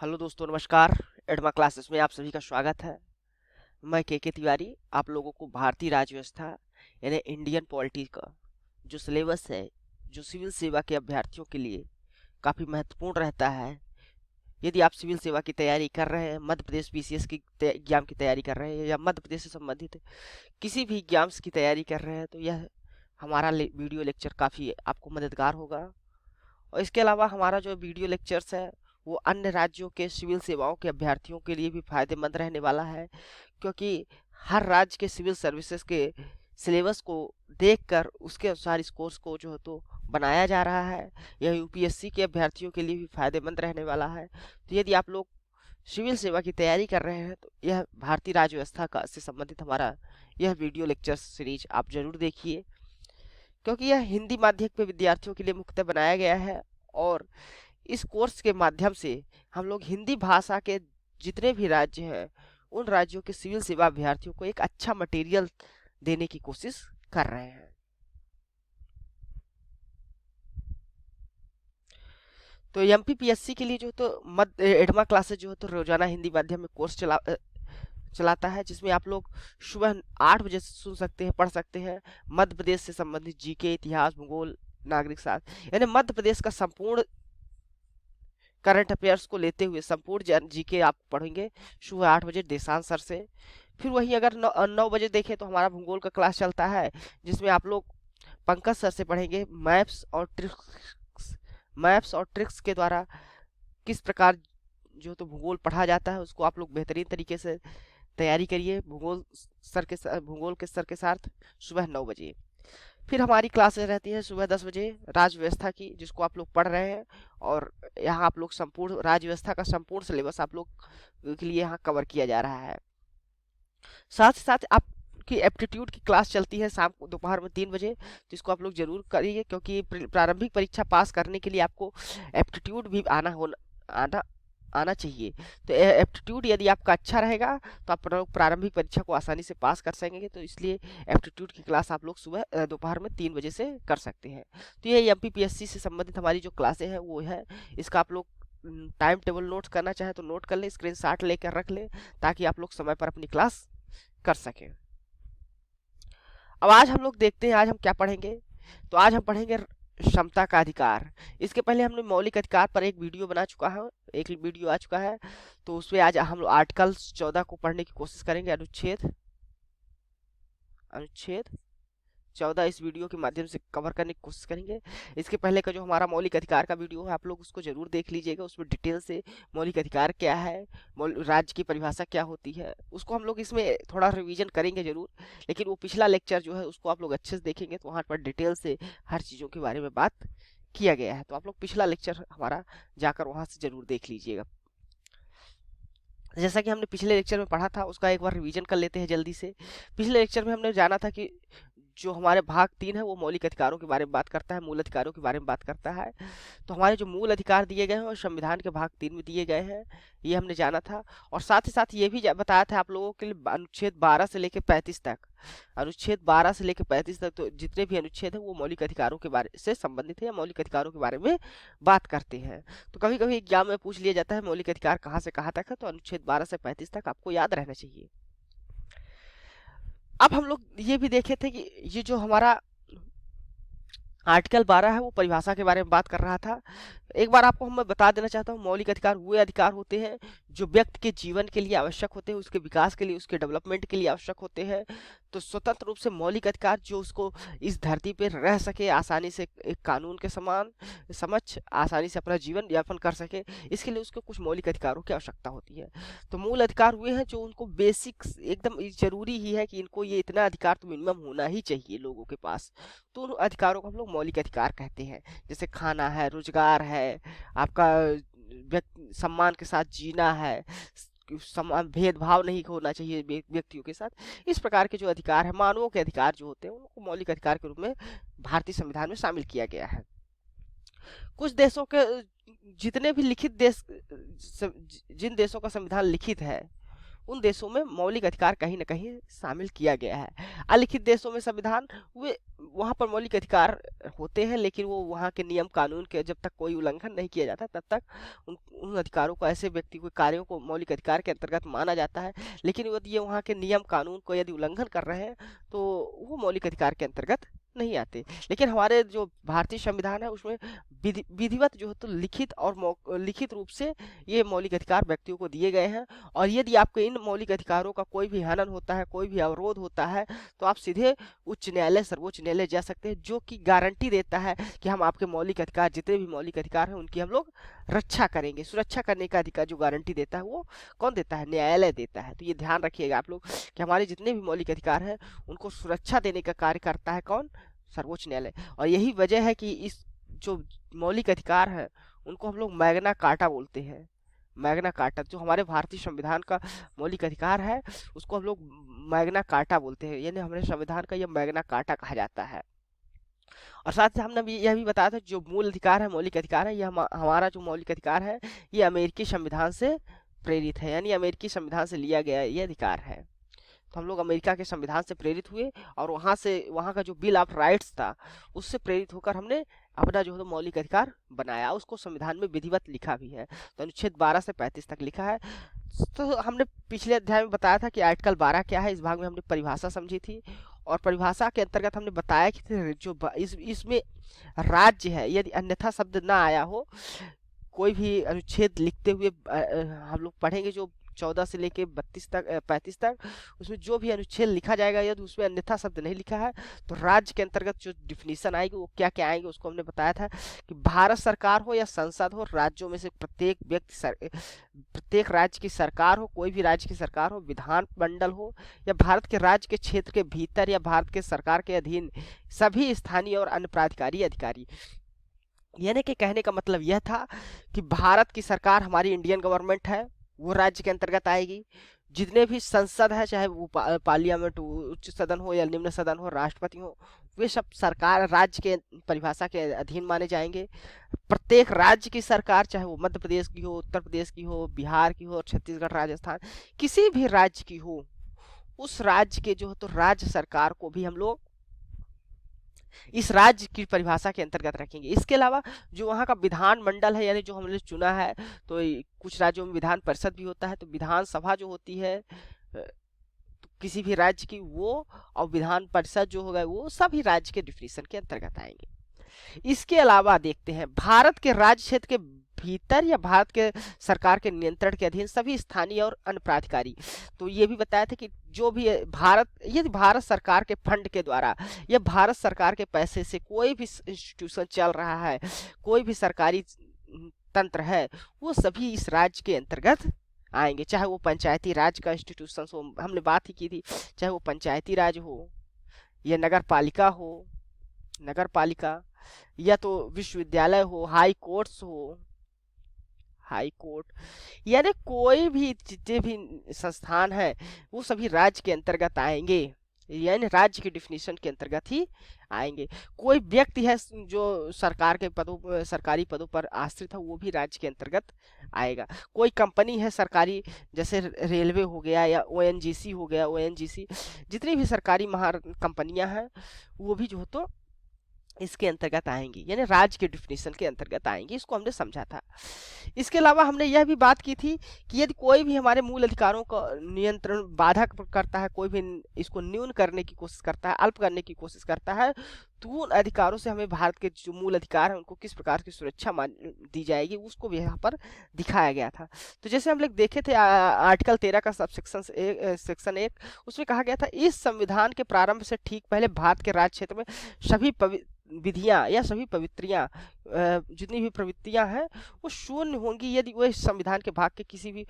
Hello दोस्तों, नमस्कार। एडमा classes में आप सभी का स्वागत है। मैं के तिवारी आप लोगों को भारतीय राज्य व्यवस्था यानी इंडियन पॉलिटी का जो सिलेबस है, जो सिविल सेवा के अभ्यर्थियों के लिए काफ़ी महत्वपूर्ण रहता है। यदि आप सिविल सेवा की तैयारी कर रहे हैं, मध्य प्रदेश पीसीएस की एग्जाम की तैयारी कर रहे हैं या मध्य प्रदेश से संबंधित किसी भी एग्जाम्स की तैयारी कर रहे हैं, तो यह हमारा वीडियो लेक्चर काफ़ी आपको मददगार होगा। और इसके अलावा हमारा जो वीडियो लेक्चर्स है वो अन्य राज्यों के सिविल सेवाओं के अभ्यर्थियों के लिए भी फायदेमंद रहने वाला है, क्योंकि हर राज्य के सिविल सर्विसेज के सिलेबस को देखकर उसके अनुसार इस कोर्स को जो है तो बनाया जा रहा है। यह यूपीएससी के अभ्यर्थियों के लिए भी फायदेमंद रहने वाला है। तो यदि आप लोग सिविल सेवा की तैयारी कर रहे हैं तो यह भारतीय राज्य व्यवस्था का से संबंधित हमारा यह वीडियो लेक्चर सीरीज आप जरूर देखिए, क्योंकि यह हिंदी माध्यम के विद्यार्थियों के लिए मुख्यतः बनाया गया है। और इस कोर्स के माध्यम से हम लोग हिंदी भाषा के जितने भी राज्य हैं उन राज्यों के सिविल सेवा अभ्यर्थियों को एक अच्छा मटेरियल देने की कोशिश कर रहे हैं। तो एमपीपीएससी के लिए जो तो मध्य एडमा क्लासेस जो है तो रोजाना हिंदी माध्यम में कोर्स चलाता है, जिसमें आप लोग सुबह 8 बजे से सुन सकते हैं, पढ़ सकते हैं मध्य प्रदेश से संबंधित जीके, इतिहास, भूगोल, नागरिक शास्त्र, यानी मध्य प्रदेश का संपूर्ण करंट अफेयर्स को लेते हुए संपूर्ण जीके आप पढ़ेंगे सुबह 8 बजे देशांत सर से। फिर वहीं अगर 9 बजे देखें तो हमारा भूगोल का क्लास चलता है, जिसमें आप लोग पंकज सर से पढ़ेंगे मैप्स और ट्रिक्स के द्वारा किस प्रकार जो तो भूगोल पढ़ा जाता है उसको आप लोग बेहतरीन तरीके से तैयारी करिए भूगोल के सर के साथ सुबह 9 बजे। फिर हमारी क्लासेस रहती है सुबह 10 बजे राज्य व्यवस्था की, जिसको आप लोग पढ़ रहे हैं। और यहाँ आप लोग संपूर्ण राज्य व्यवस्था का संपूर्ण सिलेबस आप लोग के लिए यहाँ कवर किया जा रहा है। साथ ही साथ आपकी एप्टीट्यूड की क्लास चलती है शाम को दोपहर में 3 बजे, जिसको आप लोग जरूर करिए, क्योंकि प्रारंभिक परीक्षा पास करने के लिए आपको एप्टीट्यूड भी आना आना चाहिए। तो एप्टीट्यूड यदि आपका अच्छा रहेगा तो आप प्रारंभिक परीक्षा को आसानी से पास कर सकेंगे। तो इसलिए एप्टीट्यूड की क्लास आप लोग सुबह दोपहर में 3 बजे से कर सकते हैं। तो ये एमपीपीएससी से संबंधित हमारी जो क्लासें हैं वो है। इसका आप लोग टाइम टेबल नोट्स करना चाहे तो नोट कर लें, स्क्रीनशॉट लेकर रख लें, ताकि आप लोग समय पर अपनी क्लास कर सकें। अब आज हम लोग देखते हैं आज हम क्या पढ़ेंगे। तो आज हम पढ़ेंगे क्षमता का अधिकार। इसके पहले हमने मौलिक अधिकार पर एक वीडियो बना चुका है, एक वीडियो आ चुका है। तो उसमें आज हम लोग आर्टिकल 14 को पढ़ने की कोशिश करेंगे। अनुच्छेद अनुच्छेद 14 इस वीडियो के माध्यम से कवर करने की कोशिश करेंगे। इसके पहले का जो हमारा मौलिक अधिकार का वीडियो है आप लोग उसको जरूर देख लीजिएगा। उसमें डिटेल से मौलिक अधिकार क्या है, राज्य की परिभाषा क्या होती है, उसको हम लोग इसमें थोड़ा रिवीजन करेंगे जरूर। लेकिन वो पिछला लेक्चर जो है उसको आप लोग अच्छे से देखेंगे तो वहाँ पर डिटेल से हर चीज़ों के बारे में बात किया गया है। तो आप लोग पिछला लेक्चर हमारा जाकर वहाँ से जरूर देख लीजिएगा। जैसा कि हमने पिछले लेक्चर में पढ़ा था उसका एक बार रिवीजन कर लेते हैं जल्दी से। पिछले लेक्चर में हमने जाना था कि जो हमारे भाग 3 है वो मौलिक अधिकारों के बारे में बात करता है, मूल अधिकारों के बारे में बात करता है। तो हमारे जो मूल अधिकार दिए गए हैं वो संविधान के भाग 3 में दिए गए हैं, ये हमने जाना था। और साथ ही साथ ये भी बताया था आप लोगों के लिए अनुच्छेद 12 से लेकर 35 तक, अनुच्छेद 12 से लेकर 35 तक तो जितने भी अनुच्छेद हैं वो मौलिक अधिकारों के बारे से संबंधित है या मौलिक अधिकारों के बारे में बात करते हैं। तो कभी कभी एग्जाम में पूछ लिया जाता है मौलिक अधिकार कहाँ से कहाँ तक है, तो अनुच्छेद 12 से 35 तक आपको याद रहना चाहिए। अब हम लोग ये भी देखे थे कि ये जो हमारा आर्टिकल 12 है वो परिभाषा के बारे में बात कर रहा था। एक बार आपको मैं बता देना चाहता हूँ, मौलिक अधिकार वो अधिकार होते हैं जो व्यक्ति के जीवन के लिए आवश्यक होते हैं, उसके विकास के लिए, उसके डेवलपमेंट के लिए आवश्यक होते हैं। तो स्वतंत्र रूप से मौलिक अधिकार जो उसको इस धरती पे रह सके आसानी से, एक कानून के समान समझ आसानी से अपना जीवन यापन कर सके, इसके लिए उसको कुछ मौलिक अधिकारों की आवश्यकता होती है। तो मूल अधिकार हुए हैं जो उनको बेसिक एकदम जरूरी ही है कि इनको ये इतना अधिकार तो मिनिमम होना ही चाहिए लोगों के पास। तो उन अधिकारों को हम लोग मौलिक अधिकार कहते हैं, जैसे खाना है, रोजगार है, आपका सम्मान के साथ जीना है, समान भेदभाव नहीं होना चाहिए व्यक्तियों के साथ। इस प्रकार के जो अधिकार है, मानवों के अधिकार जो होते हैं उनको मौलिक अधिकार के रूप में भारतीय संविधान में शामिल किया गया है। कुछ देशों के जितने भी लिखित देश जिन देशों का संविधान लिखित है उन देशों में मौलिक अधिकार कहीं ना कहीं शामिल किया गया है। अलिखित देशों में संविधान, वे वहां पर मौलिक अधिकार होते हैं, लेकिन वो वहां के नियम कानून के जब तक कोई उल्लंघन नहीं किया जाता तब तक उन अधिकारों को, ऐसे व्यक्ति को, कार्यों को मौलिक अधिकार के अंतर्गत माना जाता है। लेकिन यदि ये वहाँ के नियम कानून को यदि उल्लंघन कर रहे हैं तो वो मौलिक अधिकार के अंतर्गत नहीं आते। लेकिन हमारे जो भारतीय संविधान है उसमें विधिवत जो है तो लिखित और लिखित रूप से ये मौलिक अधिकार व्यक्तियों को दिए गए हैं। और यदि आपके इन मौलिक अधिकारों का कोई भी हनन होता है, कोई भी अवरोध होता है, तो आप सीधे उच्च न्यायालय, सर्वोच्च न्यायालय जा सकते हैं, जो कि गारंटी देता है कि हम आपके मौलिक अधिकार, जितने भी मौलिक अधिकार हैं उनकी हम लोग रक्षा करेंगे। सुरक्षा करने का अधिकार जो गारंटी देता है वो कौन देता है? न्यायालय देता है। तो ये ध्यान रखिएगा आप लोग कि हमारे जितने भी मौलिक अधिकार हैं उनको सुरक्षा देने का कार्य करता है कौन? सर्वोच्च न्यायालय। और यही वजह है कि इस जो मौलिक अधिकार है उनको हम लोग मैग्ना कार्टा बोलते हैं। मैग्ना कार्टा, जो हमारे भारतीय संविधान का मौलिक अधिकार है उसको हम लोग मैग्ना कार्टा बोलते हैं, यानी हमारे संविधान का यह मैग्ना कार्टा कहा जाता है। और साथ ही हमने यह भी बताया था जो मूल अधिकार है, मौलिक अधिकार है, यह हमारा जो मौलिक अधिकार है ये अमेरिकी संविधान से प्रेरित है, यानी अमेरिकी संविधान से लिया गया ये अधिकार है। तो हम लोग अमेरिका के संविधान से प्रेरित हुए और वहाँ का जो बिल ऑफ राइट्स था उससे प्रेरित होकर हमने अपना जो है मौलिक अधिकार बनाया, उसको संविधान में विधिवत लिखा भी है। तो अनुच्छेद 12 से 35 तक लिखा है। तो हमने पिछले अध्याय में बताया था कि आर्टिकल 12 क्या है। इस भाग में हमने परिभाषा समझी थी और परिभाषा के अंतर्गत हमने बताया कि जो इसमें राज्य है, यदि अन्यथा शब्द ना आया हो, कोई भी अनुच्छेद लिखते हुए हम लोग पढ़ेंगे जो 14 से लेके 32 तक 35 तक, उसमें जो भी अनुच्छेद लिखा जाएगा यदि उसमें अन्यथा शब्द नहीं लिखा है तो राज्य के अंतर्गत जो डिफिनीशन आएगी वो क्या क्या आएगी उसको हमने बताया था कि भारत सरकार हो या संसद हो, राज्यों में से प्रत्येक व्यक्ति, प्रत्येक राज्य की सरकार हो, कोई भी राज्य की सरकार हो, विधान मंडल हो, या भारत के राज्य के क्षेत्र के भीतर या भारत के सरकार के अधीन सभी स्थानीय और अन्य प्राधिकारी अधिकारी। यानी कि कहने का मतलब यह था कि भारत की सरकार, हमारी इंडियन गवर्नमेंट है, वो राज्य के अंतर्गत आएगी। जितने भी संसद है, चाहे वो पार्लियामेंट, उच्च सदन हो या निम्न सदन हो, राष्ट्रपति हो, वे सब सरकार राज्य के परिभाषा के अधीन माने जाएंगे। प्रत्येक राज्य की सरकार, चाहे वो मध्य प्रदेश की हो, उत्तर प्रदेश की हो, बिहार की हो, छत्तीसगढ़, राजस्थान, किसी भी राज्य की हो, उस राज्य के जो है तो राज्य सरकार को भी हम लोग इस राज्य की परिभाषा के अंतर्गत रखेंगे। इसके अलावा जो वहाँ का विधान मंडल है, यानी जो हमने चुना है, तो कुछ राज्यों में विधान परिषद भी होता है, तो विधानसभा जो होती है तो किसी भी राज्य की, वो और विधान परिषद जो होगा वो सभी राज्य के डिफिनीशन के अंतर्गत आएंगे। इसके अलावा देखते हैं भारत के राज्य क्षेत्र के भीतर या भारत के सरकार के नियंत्रण के अधीन सभी स्थानीय और अन्य प्राधिकारी। तो ये भी बताया था कि जो भी यदि भारत सरकार के फंड के द्वारा या भारत सरकार के पैसे से कोई भी इंस्टीट्यूशन चल रहा है, कोई भी सरकारी तंत्र है, वो सभी इस राज्य के अंतर्गत आएंगे। चाहे वो पंचायती राज का इंस्टीट्यूशन हो, हमने बात ही की थी, चाहे वो पंचायती राज हो या नगर पालिका हो, नगर पालिका, या तो विश्वविद्यालय हो, हाई कोर्ट्स हो, हाई कोर्ट, यानी कोई भी जितने भी संस्थान है वो सभी राज्य के अंतर्गत आएंगे, यानी राज्य की डिफिनीशन के अंतर्गत ही आएंगे। कोई व्यक्ति है जो सरकार के पदों, सरकारी पदों पर आश्रित है, वो भी राज्य के अंतर्गत आएगा। कोई कंपनी है सरकारी, जैसे रेलवे हो गया या ओएनजीसी हो गया, ओएनजीसी, जितनी भी सरकारी महा कंपनियां हैं वो भी जो है तो इसके अंतर्गत आएंगी, यानी राज्य के डिफिनीशन के अंतर्गत आएंगी। इसको हमने समझा था। इसके अलावा हमने यह भी बात की थी कि यदि कोई भी हमारे मूल अधिकारों का नियंत्रण, बाधा करता है, कोई भी इसको न्यून करने की कोशिश करता है, अल्प करने की कोशिश करता है, तो उन अधिकारों से हमें भारत के जो मूल अधिकार है उनको किस प्रकार की सुरक्षा दी जाएगी, उसको भी यहाँ पर दिखाया गया था। तो जैसे हम लोग देखे थे आर्टिकल 13 का सेक्शन 1, उसमें कहा गया था इस संविधान के प्रारंभ से ठीक पहले भारत के राज्य क्षेत्र में सभी विधियां या सभी पवित्रियां, जितनी भी प्रवृत्तियां हैं वो शून्य होंगी यदि वह संविधान के भाग के किसी भी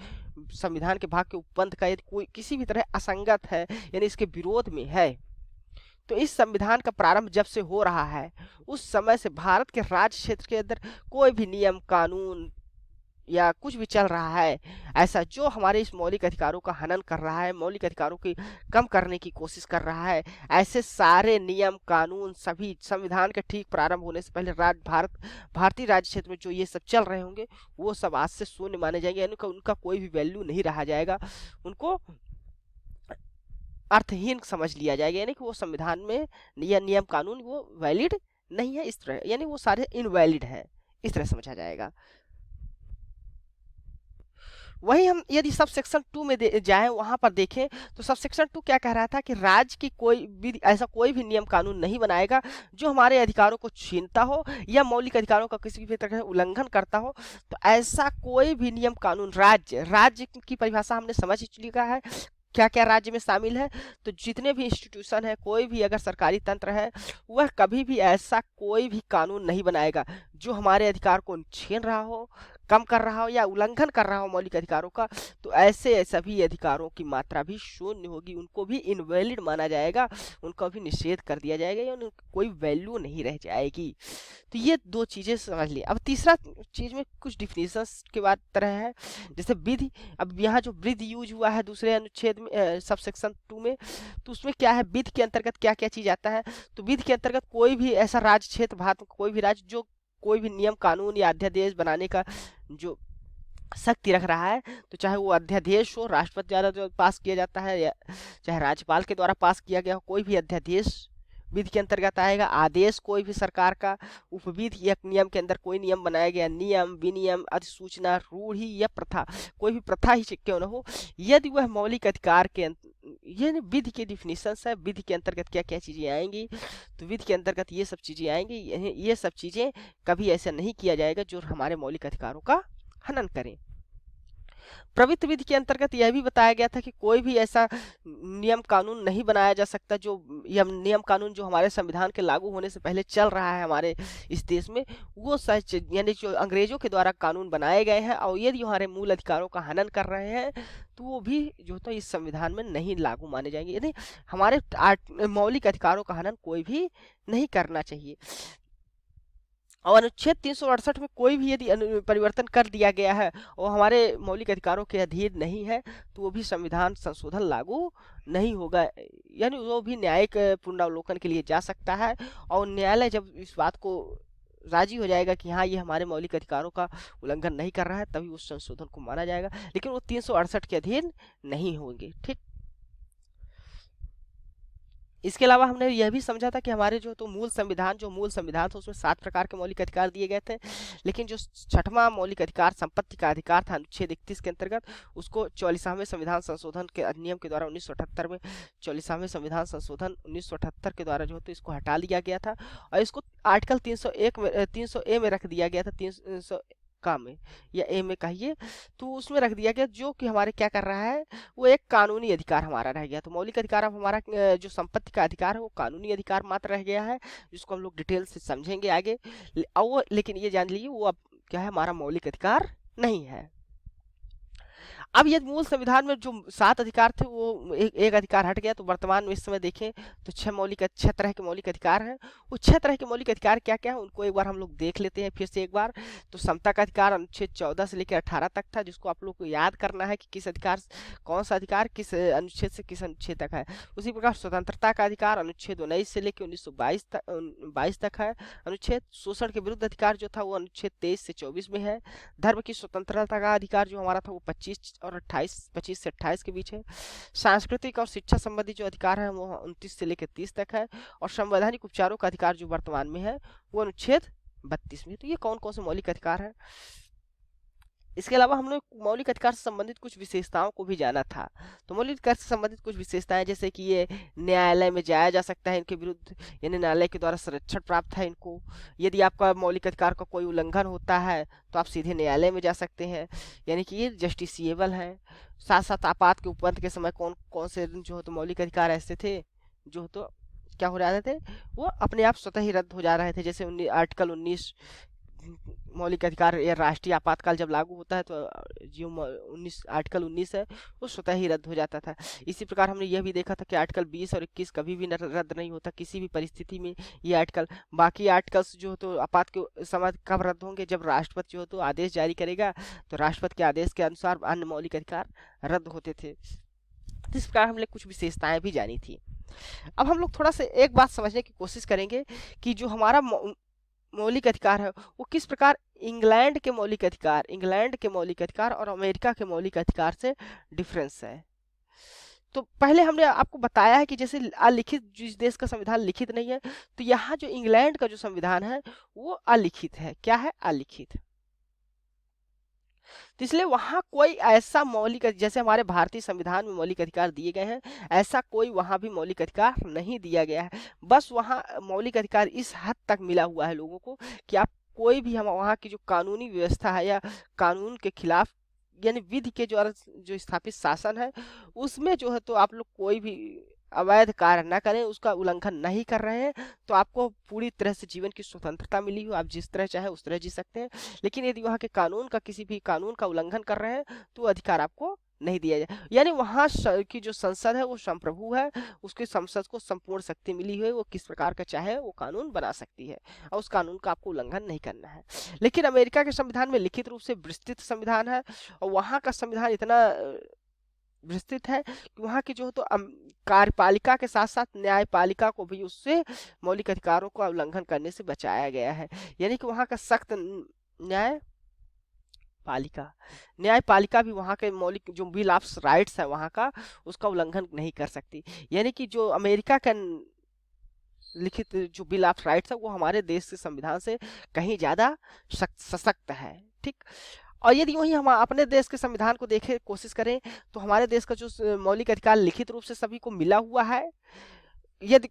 संविधान के भाग के उपबंध का यदि कोई किसी भी तरह असंगत है, यानी इसके विरोध में है। तो इस संविधान का प्रारंभ जब से हो रहा है उस समय से भारत के राज्य क्षेत्र के अंदर कोई भी नियम कानून या कुछ भी चल रहा है ऐसा जो हमारे इस मौलिक अधिकारों का हनन कर रहा है, मौलिक अधिकारों की कम करने की कोशिश कर रहा है, ऐसे सारे नियम कानून सभी संविधान के ठीक प्रारंभ होने से पहले भारतीय राज्य क्षेत्र में जो ये सब चल रहे होंगे वो सब आज से शून्य माने जाएंगे, यानी कि उनका कोई भी वैल्यू नहीं रहा जाएगा, उनको अर्थहीन समझ लिया जाएगा, यानी कि वो संविधान में या नियम कानून वो वैलिड नहीं है, इस तरह यानी वो सारे इनवैलिड है, इस तरह समझा जाएगा। वही हम यदि सब सेक्शन 2 में जाएं वहां पर देखें तो सब सेक्शन 2 क्या कह रहा था कि राज्य की कोई भी ऐसा कोई भी नियम कानून नहीं बनाएगा जो हमारे अधिकारों को छीनता हो या मौलिक अधिकारों का किसी भी तरह का उल्लंघन करता हो। तो ऐसा कोई भी नियम कानून राज्य की परिभाषा हमने समझ ही चुका है क्या क्या राज्य में शामिल है। तो जितने भी इंस्टीट्यूशन है, कोई भी अगर सरकारी तंत्र है, वह कभी भी ऐसा कोई भी कानून नहीं बनाएगा जो हमारे अधिकार को छीन रहा हो, कम कर रहा हो या उल्लंघन कर रहा हो मौलिक अधिकारों का। तो ऐसे सभी अधिकारों की मात्रा भी शून्य होगी, उनको भी इनवैलिड माना जाएगा, उनका भी निषेध कर दिया जाएगा या उनकी कोई वैल्यू नहीं रह जाएगी। तो ये दो चीजें समझ ली। अब तीसरा चीज में कुछ डिफिनेशंस के बाद तरह है, जैसे विधि। अब यहाँ जो विधि यूज हुआ है दूसरे अनुच्छेद में सब सेक्शन 2 में, तो उसमें क्या है, विधि के अंतर्गत क्या क्या चीज आता है। तो विधि के अंतर्गत कोई भी ऐसा राज्य क्षेत्र भारत में कोई भी राज्य जो कोई भी नियम कानून या अध्यादेश बनाने का जो शक्ति रख रहा है, तो चाहे वो अध्यादेश हो, राष्ट्रपति द्वारा जो पास किया जाता है या चाहे राज्यपाल के द्वारा पास किया गया हो, कोई भी अध्यादेश विधि के अंतर्गत आएगा। आदेश कोई भी सरकार का, उपविधि या नियम के अंदर कोई नियम बनाया गया, नियम विनियम अधिसूचना रूढ़ि या प्रथा, कोई भी प्रथा ही क्यों न हो, यदि वह मौलिक अधिकार के ये विधि के डिफिनेशन है। विधि के अंतर्गत क्या क्या चीजें आएंगी, तो विधि के अंतर्गत ये सब चीजें आएंगी। ये सब चीजें कभी ऐसा नहीं किया जाएगा जो हमारे मौलिक अधिकारों का हनन करें। प्रवृत्ति विधि के अंतर्गत यह भी बताया गया था कि कोई भी ऐसा नियम कानून नहीं बनाया जा सकता जो या नियम कानून जो हमारे संविधान के लागू होने से पहले चल रहा है हमारे इस देश में, वो सच यानी जो अंग्रेजों के द्वारा कानून बनाए गए हैं और यदि हमारे मूल अधिकारों का हनन कर रहे हैं तो वो भी जो तो इस संविधान में नहीं लागू माने जाएंगे। यानी हमारे मौलिक अधिकारों का हनन कोई भी नहीं करना चाहिए। और अनुच्छेद 368 में कोई भी यदि परिवर्तन कर दिया गया है और हमारे मौलिक अधिकारों के अधीन नहीं है तो वो भी संविधान संशोधन लागू नहीं होगा, यानी वो भी न्यायिक पुनरावलोकन के लिए जा सकता है। और न्यायालय जब इस बात को राजी हो जाएगा कि हाँ ये हमारे मौलिक अधिकारों का उल्लंघन नहीं कर रहा है, तभी उस संशोधन को माना जाएगा, लेकिन वो 368 के अधीन नहीं होंगे। ठीक, इसके अलावा हमने यह भी समझा था कि हमारे जो मूल संविधान था उसमें 7 प्रकार के मौलिक अधिकार दिए गए थे, लेकिन जो छठवां मौलिक अधिकार संपत्ति का अधिकार था अनुच्छेद 31 के अंतर्गत, उसको 44वें संविधान संशोधन के अधिनियम के द्वारा 1978 में 44वें संविधान संशोधन 1978 के द्वारा जो है तो इसको हटा लिया गया था और इसको आर्टिकल 301 में 300A में रख दिया गया था, 300 का में या ए में कहिए, तो उसमें रख दिया गया जो कि हमारे क्या कर रहा है, वो एक कानूनी अधिकार हमारा रह गया। तो मौलिक अधिकार अब हमारा जो संपत्ति का अधिकार है वो कानूनी अधिकार मात्र रह गया है, जिसको हम लोग डिटेल से समझेंगे आगे। लेकिन ये जान लीजिए वो अब क्या है, हमारा मौलिक अधिकार नहीं है। अब ये मूल संविधान में जो 7 अधिकार थे वो एक अधिकार हट गया, तो वर्तमान में इस समय देखें तो 6 तरह के मौलिक अधिकार हैं। वो 6 तरह के मौलिक अधिकार क्या क्या है उनको एक बार हम लोग देख लेते हैं फिर से एक बार। तो समता का अधिकार अनुच्छेद 14 से लेकर 18 तक था, जिसको आप लोग को याद करना है कि किस अधिकार कौन सा अधिकार किस अनुच्छेद से किस अनुच्छेद तक है। उसी प्रकार स्वतंत्रता का अधिकार अनुच्छेद 19 से लेकर 1922 तक है अनुच्छेद। शोषण के विरुद्ध अधिकार जो था वो अनुच्छेद 23 से 24 में है। धर्म की स्वतंत्रता का अधिकार जो हमारा था वो 25 से 28 के बीच है। सांस्कृतिक और शिक्षा संबंधी जो अधिकार है वो 29 से लेकर 30 तक है। और संवैधानिक उपचारों का अधिकार जो वर्तमान में है वो अनुच्छेद 32 में। तो ये कौन कौन से मौलिक अधिकार है। इसके अलावा हम लोग मौलिक अधिकार से संबंधित कुछ विशेषताओं को भी जाना था। तो मौलिक अधिकार से संबंधित कुछ विशेषताएं जैसे कि ये न्यायालय में जाया जा सकता है इनके विरुद्ध, यानी न्यायालय के द्वारा संरक्षण प्राप्त है इनको। यदि आपका मौलिक अधिकार का कोई उल्लंघन होता है तो आप सीधे न्यायालय में जा सकते हैं, यानी कि ये जस्टिसिएबल है। साथ साथ आपात के उपबंध के समय कौन कौन से जो है तो मौलिक अधिकार ऐसे थे जो तो क्या हो रहे थे, वो अपने आप स्वतः ही रद्द हो जा रहे थे। जैसे आर्टिकल 19 मौलिक अधिकार या राष्ट्रीय आपातकाल जब लागू होता है तो जो 19 आर्टिकल 19 है वो स्वतः ही रद्द हो जाता था। इसी प्रकार हमने यह भी देखा था कि आर्टिकल 20 और 21 कभी भी रद्द नहीं होता किसी भी परिस्थिति में ये आर्टिकल। बाकी आर्टिकल्स जो तो आपात के समय कब रद्द होंगे, जब राष्ट्रपति जो तो आदेश जारी करेगा, तो राष्ट्रपति के आदेश के अनुसार अन्य मौलिक अधिकार रद्द होते थे। इस प्रकार हमने कुछ विशेषताएं भी जानी थी। अब हम लोग थोड़ा सा एक बात समझने की कोशिश करेंगे कि जो हमारा मौलिक अधिकार है वो किस प्रकार इंग्लैंड के मौलिक अधिकार और अमेरिका के मौलिक अधिकार से डिफरेंस है। तो पहले हमने आपको बताया है कि जैसे अलिखित, जिस देश का संविधान लिखित नहीं है, तो यहाँ जो इंग्लैंड का जो संविधान है वो अलिखित है। क्या है? अलिखित। तो इसलिए वहां कोई ऐसा मौलिक, जैसे हमारे भारतीय संविधान में मौलिक अधिकार दिए गए हैं, ऐसा कोई वहां भी मौलिक अधिकार नहीं दिया गया है। बस वहां मौलिक अधिकार इस हद तक मिला हुआ है लोगों को कि आप कोई भी, हम वहां की जो कानूनी व्यवस्था है या कानून के खिलाफ यानी विधि के जो स्थापित शासन है उसमें जो है तो आप लोग कोई भी अवैध कार्य ना करें, उसका उल्लंघन नहीं कर रहे हैं, तो आपको पूरी तरह से जीवन की स्वतंत्रता मिली हो, आप जिस तरह चाहे उस तरह जी सकते हैं। लेकिन यदि वहाँ के कानून का, किसी भी कानून का उल्लंघन कर रहे हैं तो अधिकार आपको नहीं दिया जाए। यानी वहाँ की जो संसद है वो संप्रभु है, उसके संसद को संपूर्ण शक्ति मिली हुई है, वो किस प्रकार का चाहे वो कानून बना सकती है और उस कानून का आपको उल्लंघन नहीं करना है। लेकिन अमेरिका के संविधान में लिखित रूप से विस्तृत संविधान है और वहाँ का संविधान इतना विस्तृत है कि वहाँ की जो है तो कार्यपालिका के साथ साथ न्यायपालिका को भी उससे मौलिक अधिकारों का उल्लंघन करने से बचाया गया है। यानी कि वहाँ का सख्त न्यायपालिका भी वहाँ के मौलिक जो बिल ऑफ राइट्स है वहाँ का, उसका उल्लंघन नहीं कर सकती। यानी कि जो अमेरिका का लिखित जो बिल ऑफ राइट्स है वो हमारे देश के संविधान से कहीं ज्यादा सशक्त है। ठीक। और यदि वही हम अपने देश के संविधान को देखे कोशिश करें तो हमारे देश का जो मौलिक अधिकार लिखित रूप से सभी को मिला हुआ है। यदि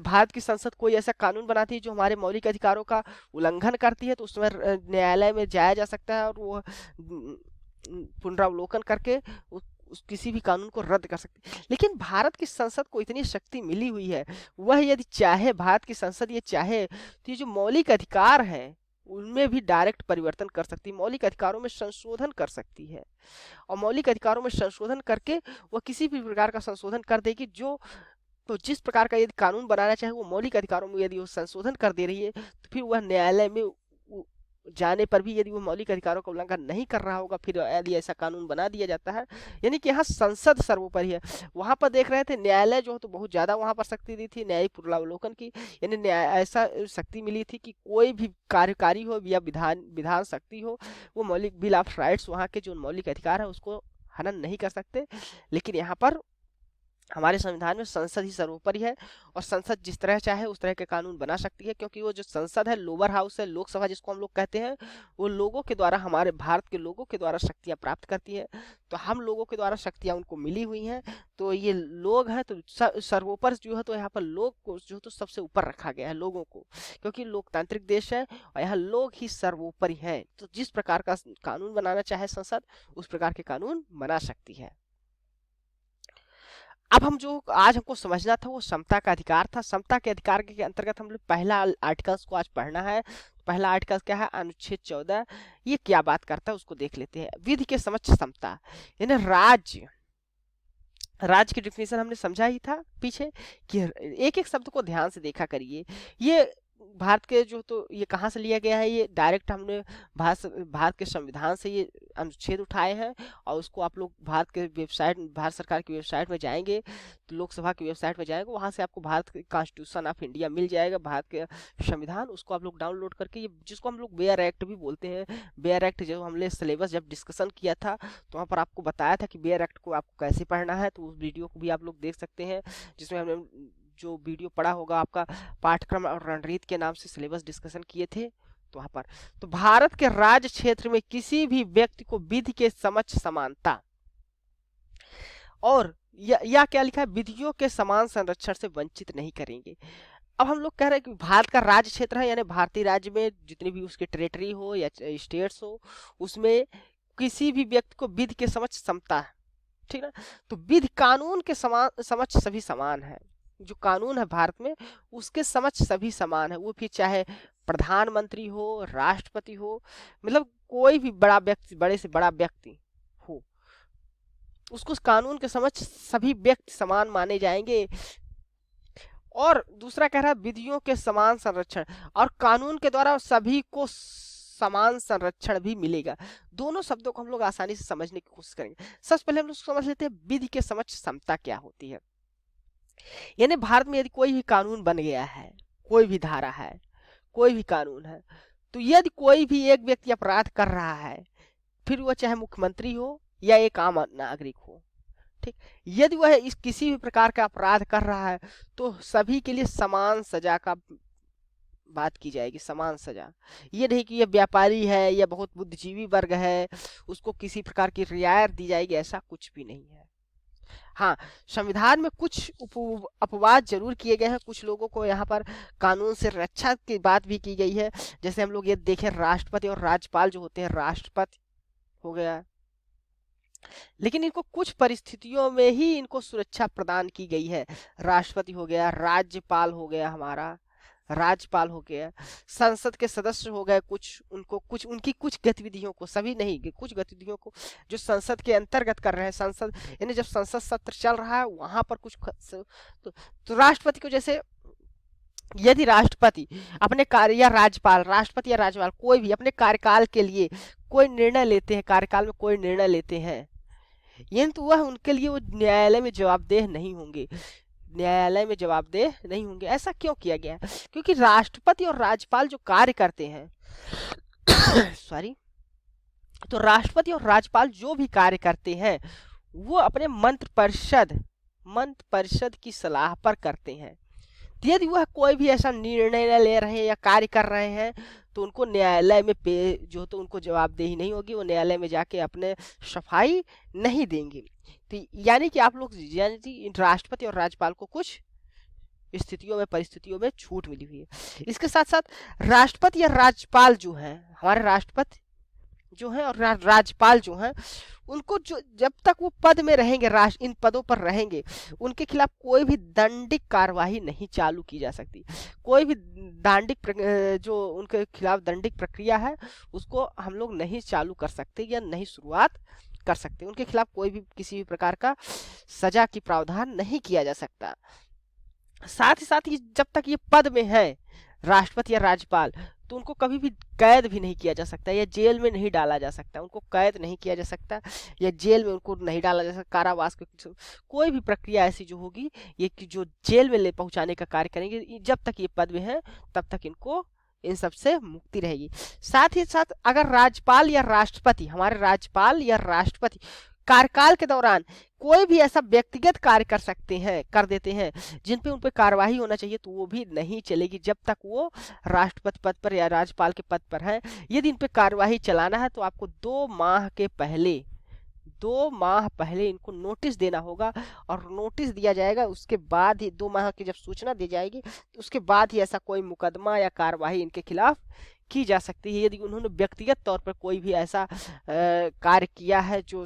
भारत की संसद कोई ऐसा कानून बनाती है जो हमारे मौलिक अधिकारों का उल्लंघन करती है तो उसमें न्यायालय में जाया जा सकता है और वो पुनरावलोकन करके किसी भी कानून को रद्द कर सकती है। लेकिन भारत की संसद को इतनी शक्ति मिली हुई है, वह यदि चाहे, भारत की संसद ये चाहे तो ये जो मौलिक अधिकार है उनमें भी डायरेक्ट परिवर्तन कर सकती है, मौलिक अधिकारों में संशोधन कर सकती है। और मौलिक अधिकारों में संशोधन करके वह किसी भी प्रकार का संशोधन कर देगी जो, तो जिस प्रकार का यदि कानून बनाना चाहे वो मौलिक अधिकारों में यदि वो संशोधन कर दे रही है तो फिर वह न्यायालय में जाने पर भी यदि वो मौलिक अधिकारों का उल्लंघन नहीं कर रहा होगा, फिर यदि ऐसा कानून बना दिया जाता है। यानी कि यहाँ संसद सर्वोपरि है। वहां पर देख रहे थे न्यायालय जो तो बहुत ज्यादा वहां पर शक्ति दी थी, न्यायिक पुनरावलोकन की, यानी न्याय ऐसा शक्ति मिली थी कि कोई भी कार्यकारी हो या विधान शक्ति हो, वो मौलिक बिल ऑफ राइट्स, वहां के जो मौलिक अधिकार है उसको हनन नहीं कर सकते। लेकिन यहाँ पर हमारे संविधान में संसद ही सर्वोपरि है और संसद जिस तरह चाहे उस तरह के कानून बना सकती है, क्योंकि वो जो संसद है, लोअर हाउस है, लोकसभा जिसको हम लोग कहते हैं, वो लोगों के द्वारा, हमारे भारत के लोगों के द्वारा शक्तियां प्राप्त करती है। तो हम लोगों के द्वारा शक्तियां उनको मिली हुई हैं, तो ये लोग हैं, तो सर्वोपरि जो है तो यहाँ पर लोग को जो तो सबसे ऊपर रखा गया है, लोगों को, क्योंकि लोकतांत्रिक देश है और यहाँ लोग ही सर्वोपरि हैं। तो जिस प्रकार का कानून बनाना चाहे संसद, उस प्रकार के कानून बना सकती है। अब हम जो आज हमको समझना था वो समता का अधिकार था। समता के अधिकार के अंतर्गत हम लोग पहला आर्टिकल्स को आज पढ़ना है। पहला आर्टिकल क्या है? अनुच्छेद 14। ये क्या बात करता है उसको देख लेते हैं। विधि के समक्ष समता, यानी राज्य की डिफिनेशन हमने समझा ही था पीछे कि एक एक शब्द को ध्यान से देखा करिए। ये भारत के जो तो ये कहाँ से लिया गया है? ये डायरेक्ट हमने भारत के संविधान से ये अनुच्छेद उठाए हैं और उसको आप लोग भारत के वेबसाइट, भारत सरकार की वेबसाइट में जाएंगे तो लोकसभा की वेबसाइट में जाएंगे, वहां से आपको भारत कॉन्स्टिट्यूशन ऑफ इंडिया मिल जाएगा, भारत के संविधान, उसको आप लोग डाउनलोड करके, ये जिसको हम लोग बेयर एक्ट भी बोलते हैं, बेयर एक्ट जो हमने सिलेबस जब डिस्कशन किया था तो वहाँ पर आपको बताया था कि बेयर एक्ट को आपको कैसे पढ़ना है, तो उस वीडियो को भी आप लोग देख सकते हैं, जिसमें हमने जो वीडियो पढ़ा होगा आपका पाठ्यक्रम और रणनीति के नाम से सिलेबस डिस्कशन किए थे। तो वहां पर तो भारत के राज्य क्षेत्र में किसी भी व्यक्ति को विधि के समक्ष समानता और या क्या लिखा है? विधियों के समान संरक्षण से वंचित नहीं करेंगे। अब हम लोग कह रहे हैं कि भारत का राज्य क्षेत्र है, यानी भारतीय राज्य में जितनी भी उसकी टेरिटरी हो या स्टेट्स हो, उसमें किसी भी व्यक्ति को विधि के समक्ष समता है। ठीक है, तो विधि कानून के समक्ष सभी समान है। जो कानून है भारत में उसके समक्ष सभी समान है, वो फिर चाहे प्रधानमंत्री हो, राष्ट्रपति हो, मतलब कोई भी बड़ा व्यक्ति, बड़े से बड़ा व्यक्ति हो, उसको उस कानून के समक्ष सभी व्यक्ति समान माने जाएंगे। और दूसरा कह रहा है विधियों के समान संरक्षण, और कानून के द्वारा सभी को समान संरक्षण भी मिलेगा। दोनों शब्दों को हम लोग आसानी से समझने की कोशिश करेंगे। सबसे पहले हम लोग समझ लेते हैं विधि के समक्ष समता क्या होती है। यानी भारत में यदि कोई भी कानून बन गया है, कोई भी धारा है, कोई भी कानून है, तो यदि कोई भी एक व्यक्ति अपराध कर रहा है, फिर वह चाहे मुख्यमंत्री हो या एक आम नागरिक हो, ठीक, यदि वह इस किसी भी प्रकार का अपराध कर रहा है तो सभी के लिए समान सजा का बात की जाएगी, समान सजा। ये नहीं कि ये व्यापारी है या बहुत बुद्धिजीवी वर्ग है, उसको किसी प्रकार की रियायत दी जाएगी, ऐसा कुछ भी नहीं है। हाँ, संविधान में कुछ अपवाद जरूर किए गए हैं, कुछ लोगों को यहाँ पर कानून से रक्षा की बात भी की गई है। जैसे हम लोग ये देखें, राष्ट्रपति और राज्यपाल जो होते हैं, राष्ट्रपति हो गया, लेकिन इनको कुछ परिस्थितियों में ही इनको सुरक्षा प्रदान की गई है। राष्ट्रपति हो गया, राज्यपाल हो गया, हमारा राज्यपाल हो गया, संसद के सदस्य हो गए, कुछ उनको कुछ उनकी कुछ गतिविधियों को, सभी नहीं, कुछ गतिविधियों को जो संसद के अंतर्गत कर रहे हैं, संसद यानी जब संसद सत्र चल रहा है वहां पर कुछ तो राष्ट्रपति को, जैसे यदि राष्ट्रपति अपने कार्य, या राज्यपाल, राष्ट्रपति या राज्यपाल कोई भी अपने कार्यकाल के लिए कोई निर्णय लेते हैं, कार्यकाल में कोई निर्णय लेते हैं, ये तो वह उनके लिए वो न्यायालय में जवाबदेह नहीं होंगे, न्यायालय में जवाबदेह नहीं होंगे। ऐसा क्यों किया गया? क्योंकि राष्ट्रपति और राज्यपाल जो कार्य करते हैं सॉरी, तो राष्ट्रपति और राज्यपाल जो भी कार्य करते हैं वो अपने मंत्र परिषद की सलाह पर करते हैं। यदि वह कोई भी ऐसा निर्णय ले रहे हैं या कार्य कर रहे हैं तो उनको न्यायालय में जो तो उनको जवाबदेही नहीं होगी, वो न्यायालय में जाके अपने सफाई नहीं देंगे। तो यानी कि आप लोग, यानी राष्ट्रपति और राज्यपाल को कुछ स्थितियों में, परिस्थितियों में छूट मिली हुई है। इसके साथ साथ राष्ट्रपति या राज्यपाल जो है, हमारे राष्ट्रपति जो है और राज्यपाल जो है, उनको जो जब तक वो पद में रहेंगे, इन पदों पर रहेंगे, उनके खिलाफ कोई भी दंडिक कार्यवाही नहीं चालू की जा सकती। कोई भी जो उनके खिलाफ दंडिक प्रक्रिया है उसको हम लोग नहीं चालू कर सकते या नहीं शुरुआत कर सकते। उनके खिलाफ कोई भी किसी भी प्रकार का सजा की प्रावधान नहीं किया जा सकता। साथ ही साथ ये जब तक ये पद में है, राष्ट्रपति या राज्यपाल, तो उनको कभी भी कैद भी नहीं किया जा सकता या जेल में नहीं डाला जा सकता। उनको कैद नहीं किया जा सकता या जेल में उनको नहीं डाला जा सकता, कारावास कोई भी प्रक्रिया ऐसी जो होगी, ये कि जो जेल में ले पहुंचाने का कार्य करेंगे, जब तक ये पद में है तब तक इनको इन सब से मुक्ति रहेगी। साथ ही साथ अगर राज्यपाल या राष्ट्रपति, हमारे राज्यपाल या राष्ट्रपति कार्यकाल के दौरान कोई भी ऐसा व्यक्तिगत कार्य कर देते हैं जिन पे उन पे कार्रवाई होना चाहिए, तो वो भी नहीं चलेगी जब तक वो राष्ट्रपति पद पर या राज्यपाल के पद पर है। यदि इन पे कार्रवाई चलाना है तो आपको 2 माह पहले इनको नोटिस देना होगा, और नोटिस दिया जाएगा, उसके बाद ही 2 माह की जब सूचना दी जाएगी तो उसके बाद ही ऐसा कोई मुकदमा या कार्रवाई इनके खिलाफ की जा सकती है। यदि उन्होंने व्यक्तिगत तौर पर कोई भी ऐसा कार्य किया है जो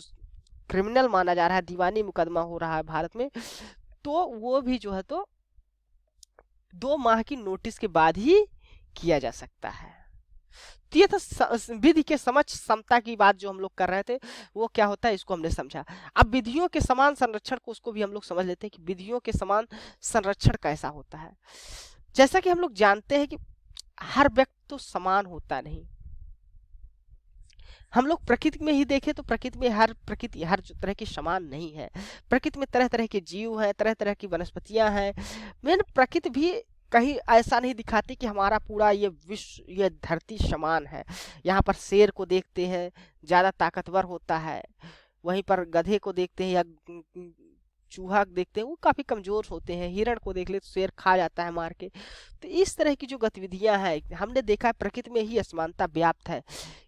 क्रिमिनल माना जा रहा है, दीवानी मुकदमा हो रहा है भारत में, तो वो भी जो है तो 2 माह की नोटिस के बाद ही किया जा सकता है। तो ये था विधि के समक्ष समता की बात जो हम लोग कर रहे थे, वो क्या होता है इसको हमने समझा। अब विधियों के समान संरक्षण को, उसको भी हम लोग समझ लेते हैं कि विधियों के समान संरक्षण कैसा होता है। जैसा कि हम लोग जानते हैं कि हर व्यक्ति तो समान होता नहीं। हम लोग प्रकृति में ही देखें तो प्रकृति में हर तरह की समान नहीं है। प्रकृति में तरह तरह के जीव हैं, तरह तरह की वनस्पतियां हैं। मैंने प्रकृति भी कहीं ऐसा नहीं दिखाती कि हमारा पूरा ये विश्व, ये धरती समान है। यहाँ पर शेर को देखते हैं, ज्यादा ताकतवर होता है, वहीं पर गधे को देखते हैं या चूहा देखते हैं, वो काफी कमजोर होते हैं। हिरण को देख ले तो शेर खा जाता है मार के। तो इस तरह की जो गतिविधियां हैं हमने देखा है, प्रकृति में ही असमानता व्याप्त है।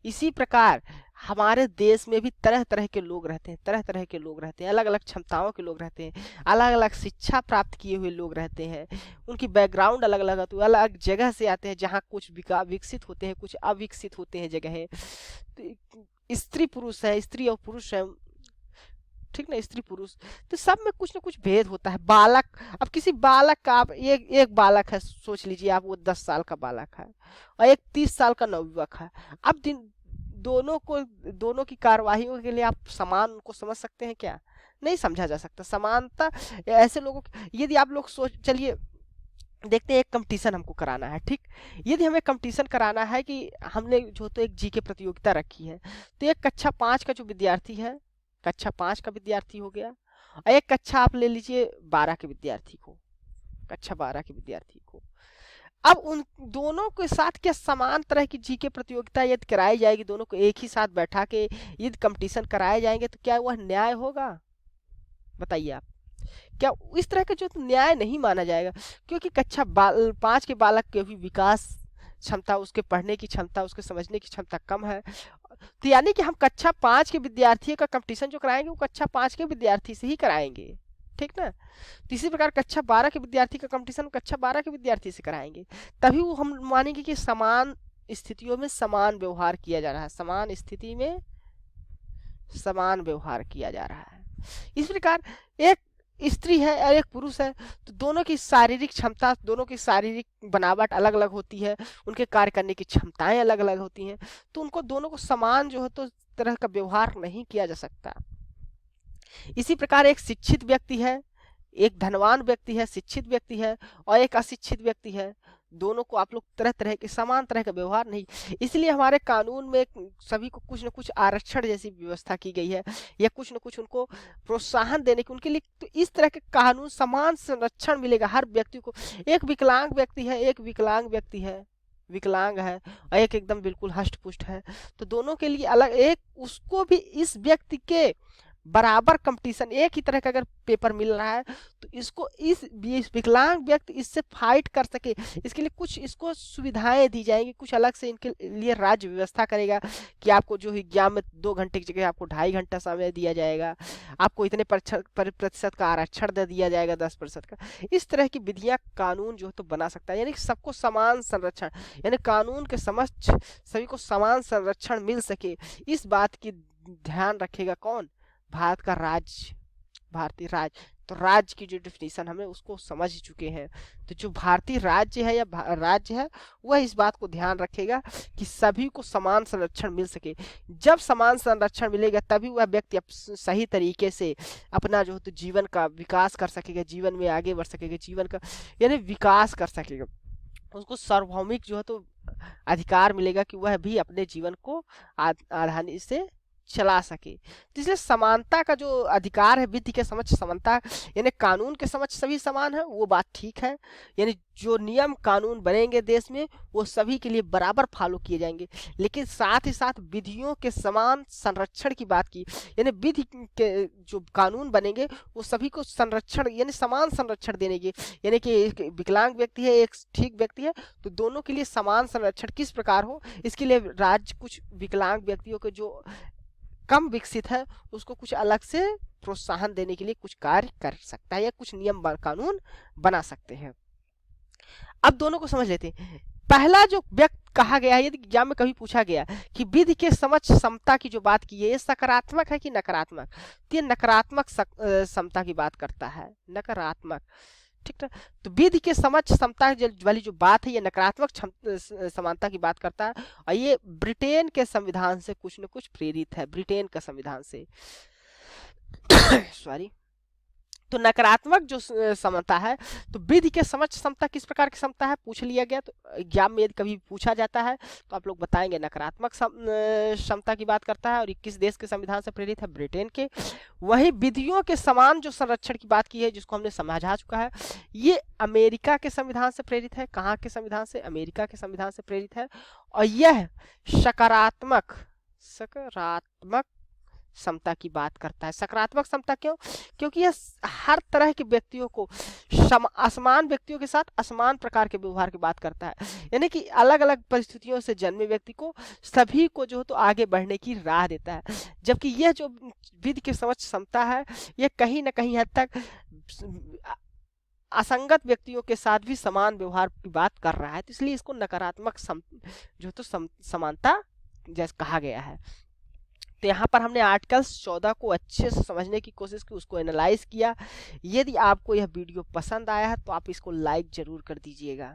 इसी प्रकार हमारे देश में भी तरह तरह के लोग रहते हैं, तरह तरह के लोग रहते हैं, अलग अलग क्षमताओं के लोग रहते हैं, अलग अलग शिक्षा प्राप्त किए हुए लोग रहते हैं। उनकी बैकग्राउंड अलग अलग होती है, अलग जगह से आते हैं, जहाँ कुछ विकसित होते हैं, कुछ अविकसित होते हैं जगह। तो स्त्री पुरुष है, स्त्री और पुरुष है, ठीक ना, स्त्री पुरुष, तो सब में कुछ ना कुछ भेद होता है। बालक, अब किसी बालक का, आप एक बालक है, सोच लीजिए आप, वो 10 साल का बालक है और एक 30 साल का नवयुवक है। अब दोनों की कार्यवाहियों के लिए आप समान उनको समझ सकते हैं क्या? नहीं समझा जा सकता। समानता ऐसे लोगों की, यदि आप लोग सोच, चलिए देखते हैं, एक कंपटीशन हमको कराना है, ठीक, यदि हमें कंपटीशन कराना है कि हमने जो तो एक जीके प्रतियोगिता रखी है, तो एक कक्षा 5 का जो विद्यार्थी है, कक्षा 5 का विद्यार्थी हो गया, और एक कक्षा आप ले लीजिए 12 के विद्यार्थी को, कक्षा 12 के विद्यार्थी को। अब उन दोनों के साथ क्या समान तरह की जीके प्रतियोगिता यदि कराई जाएगी, दोनों को एक ही साथ बैठा के यदि कंपटीशन कराए जाएंगे, तो क्या वह न्याय होगा? बताइए आप, क्या इस तरह का जो न्याय नहीं माना जाएगा? क्योंकि कक्षा 5 के बालक के भी विकास क्षमता, उसके पढ़ने की क्षमता, उसके समझने की क्षमता कम है, तो यानी कि हम कक्षा 5 के विद्यार्थियों का कंपटीशन जो कराएंगे वो कक्षा 5 के विद्यार्थी से ही कराएंगे, ठीक ना। तो इसी प्रकार कक्षा 12 के विद्यार्थी का कंपटीशन कक्षा 12 के विद्यार्थी से कराएंगे, तभी वो हम मानेंगे कि समान स्थितियों में समान व्यवहार किया जा रहा है, समान स्थिति में समान व्यवहार किया जा रहा है। इस प्रकार एक स्त्री है और एक पुरुष है, तो दोनों की शारीरिक क्षमता, दोनों की शारीरिक बनावट अलग अलग होती है, उनके कार्य करने की क्षमताएं अलग अलग होती हैं, तो उनको दोनों को समान जो है तो तरह का व्यवहार नहीं किया जा सकता। इसी प्रकार एक शिक्षित व्यक्ति है, एक धनवान व्यक्ति है, शिक्षित व्यक्ति है, और एक अशिक्षित व्यक्ति है, दोनों को आप लोग तरह तरह के समान तरह का व्यवहार नहीं, इसलिए हमारे कानून में सभी को कुछ न कुछ आरक्षण जैसी व्यवस्था की गई है, या कुछ न कुछ उनको प्रोत्साहन देने की उनके लिए, तो इस तरह के कानून, समान संरक्षण मिलेगा हर व्यक्ति को। एक विकलांग व्यक्ति है, एक विकलांग व्यक्ति है, विकलांग है, और एक एकदम बिल्कुल हष्ट पुष्ट है, तो दोनों के लिए अलग, एक उसको भी इस व्यक्ति के बराबर कंपटीशन, एक ही तरह का अगर पेपर मिल रहा है, तो इसको इस विकलांग व्यक्ति इससे फाइट कर सके, इसके लिए कुछ इसको सुविधाएं दी जाएंगी, कुछ अलग से इनके लिए राज्य व्यवस्था करेगा कि आपको जो एग्जाम में 2 घंटे की जगह आपको 2.5 घंटा समय दिया जाएगा, आपको इतने प्रतिशत का आरक्षण दे दिया जाएगा, 10% का। इस तरह की विधियां कानून जो है तो बना सकता है, यानी सबको समान संरक्षण, यानी कानून के समक्ष सभी को समान संरक्षण मिल सके, इस बात की ध्यान रखेगा कौन? भारत का राज्य, भारतीय राज्य। तो राज्य की जो डिफिनीशन हमें उसको समझ चुके हैं, तो जो भारतीय राज्य है या राज्य है, वह इस बात को ध्यान रखेगा कि सभी को समान संरक्षण मिल सके। जब समान संरक्षण मिलेगा तभी वह व्यक्ति सही तरीके से अपना जो है तो जीवन का विकास कर सकेगा, जीवन में आगे बढ़ सकेगा, जीवन का यानी विकास कर सकेगा, उसको सार्वभौमिक जो है तो अधिकार मिलेगा कि वह भी अपने जीवन को आसानी से चला सके। तो इसलिए समानता का जो अधिकार है, विधि के समक्ष समानता, यानी कानून के समक्ष सभी समान है, वो बात ठीक है, यानी जो नियम कानून बनेंगे देश में वो सभी के लिए बराबर फॉलो किए जाएंगे, लेकिन साथ ही साथ विधियों के समान संरक्षण की बात की, यानी विधि के जो कानून बनेंगे वो सभी को संरक्षण यानी समान संरक्षण देने की, यानी कि एक विकलांग व्यक्ति है, एक ठीक व्यक्ति है, तो दोनों के लिए समान संरक्षण किस प्रकार हो, इसके लिए राज्य कुछ विकलांग व्यक्तियों के जो कम विकसित है उसको कुछ अलग से प्रोत्साहन देने के लिए कुछ कार्य कर सकता है, या कुछ नियम कानून बना सकते हैं। अब दोनों को समझ लेते हैं। पहला जो व्यक्त कहा गया है, यदि एग्जाम में कभी पूछा गया कि विधि के समक्ष समता की जो बात की है, ये सकारात्मक है कि नकारात्मक, तो ये नकारात्मक समता की बात करता है, नकारात्मक, ठीक है। तो विधि के समक्ष समता वाली जो बात है ये नकारात्मक समानता की बात करता है, और ये ब्रिटेन के संविधान से कुछ न कुछ प्रेरित है, ब्रिटेन का संविधान से सॉरी। तो नकारात्मक जो समता है, तो विधि के समक्ष समता किस प्रकार की समता है पूछ लिया गया, तो एग्जाम में यदि कभी पूछा जाता है तो आप लोग बताएंगे नकारात्मक समता की बात करता है, और 21 देश के संविधान से प्रेरित है, ब्रिटेन के। वही विधियों के समान जो संरक्षण की बात की है, जिसको हमने समझा चुका है, ये अमेरिका के संविधान से प्रेरित है। कहाँ के संविधान से? अमेरिका के संविधान से प्रेरित है, और यह सकारात्मक समता की बात करता है। सकारात्मक समता क्यों? क्योंकि यह हर तरह के व्यक्तियों को असमान व्यक्तियों के साथ असमान प्रकार के व्यवहार की बात करता है, यानी कि अलग अलग परिस्थितियों से जन्मे व्यक्ति को सभी को जो तो आगे बढ़ने की राह देता है। जबकि यह जो विधि के समक्ष समता है, यह कहीं ना कहीं हद तक असंगत व्यक्तियों के साथ भी समान व्यवहार की बात कर रहा है, तो इसलिए इसको नकारात्मक जो तो समानता जैसे कहा गया है। तो यहाँ पर हमने आर्टिकल्स 14 को अच्छे से समझने की कोशिश की, उसको एनालाइज किया। यदि आपको यह वीडियो पसंद आया है तो आप इसको लाइक जरूर कर दीजिएगा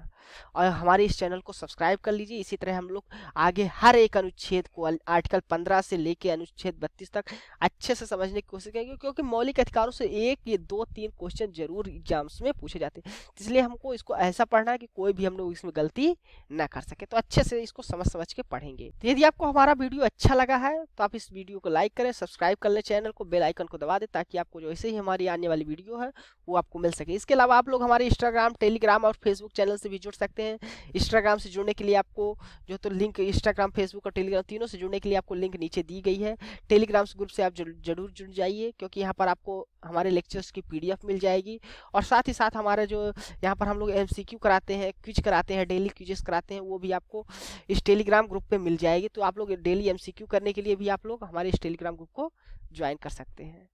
और हमारे इस चैनल को सब्सक्राइब कर लीजिए। इसी तरह हम लोग आगे हर एक अनुच्छेद को आर्टिकल 15 से लेके अनुच्छेद 32 तक अच्छे से समझने की कोशिश करेंगे, क्योंकि मौलिक अधिकारों से एक ये 2-3 क्वेश्चन जरूर एग्जाम्स में पूछे जाते हैं। इसलिए हमको इसको ऐसा पढ़ना है कि कोई भी हम लोग इसमें गलती ना कर सके, तो अच्छे से इसको समझ समझ के पढ़ेंगे। तो यदि आपको हमारा वीडियो अच्छा लगा है तो आप इस वीडियो को लाइक करें, सब्सक्राइब कर लें चैनल को, बेल आइकन को दबा दें, ताकि आपको जो ऐसे ही हमारी आने वाली वीडियो है वो आपको मिल सके। इसके अलावा आप लोग हमारे इंस्टाग्राम, टेलीग्राम और फेसबुक चैनल से भी जुड़ सकते हैं। इंस्टाग्राम से जुड़ने के लिए आपको जो तो लिंक, इंस्टाग्राम, फेसबुक और टेलीग्राम तीनों से जुड़ने के लिए आपको लिंक नीचे दी गई है। टेलीग्राम ग्रुप से आप जरूर जुड़ जाइए, क्योंकि यहाँ पर आपको हमारे लेक्चर्स की पीडीएफ मिल जाएगी। और साथ ही साथ हमारे जो यहाँ पर हम लोग एमसीक्यू कराते हैं, क्विज कराते हैं, डेली क्विजेस कराते हैं, वो भी आपको इस टेलीग्राम ग्रुप पे मिल जाएगी। तो आप लोग डेली एमसीक्यू करने के लिए भी आप लोग हमारे इस टेलीग्राम ग्रुप को ज्वाइन कर सकते हैं।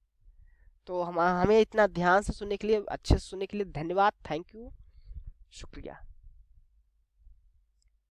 तो हमें इतना ध्यान से सुनने के लिए, अच्छे से सुनने के लिए धन्यवाद। थैंक यू, शुक्रिया।